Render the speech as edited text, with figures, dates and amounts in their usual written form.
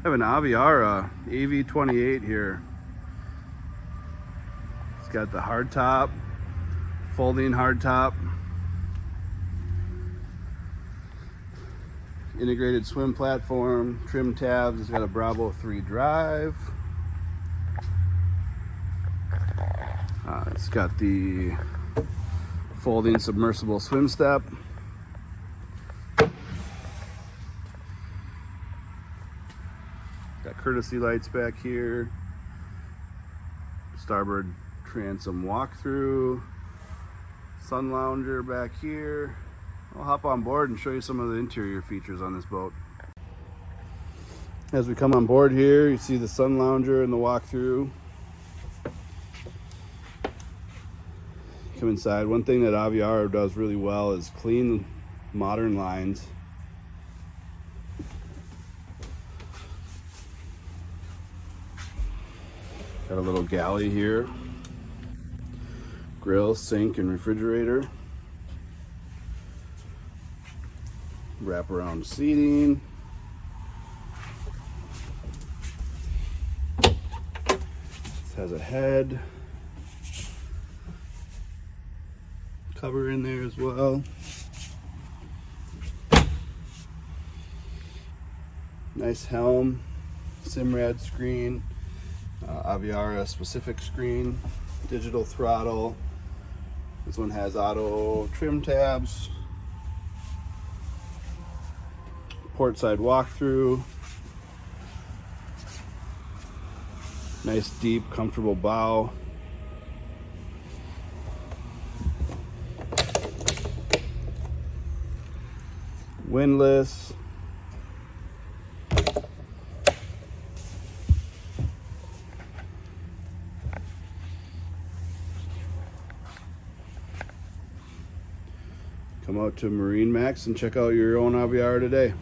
I have an Aviara AV28 here. It's got the hardtop, folding hardtop, integrated swim platform, trim tabs. It's got a Bravo 3 drive. It's got the folding submersible swim step. Got courtesy lights back here. Starboard transom walkthrough. Sun lounger back here. I'll hop on board and show you some of the interior features on this boat. As we come on board here, you see the sun lounger and the walkthrough. Come inside. One thing that Aviara does really well is clean, modern lines. Got a little galley here. Grill, sink, and refrigerator. Wraparound seating. This has a head cover in there as well. Nice helm, Simrad screen, Aviara specific screen, digital throttle. This one has auto trim tabs, port side walkthrough, nice deep comfortable bow. Windlass. Come out to MarineMax and check out your own Aviara today.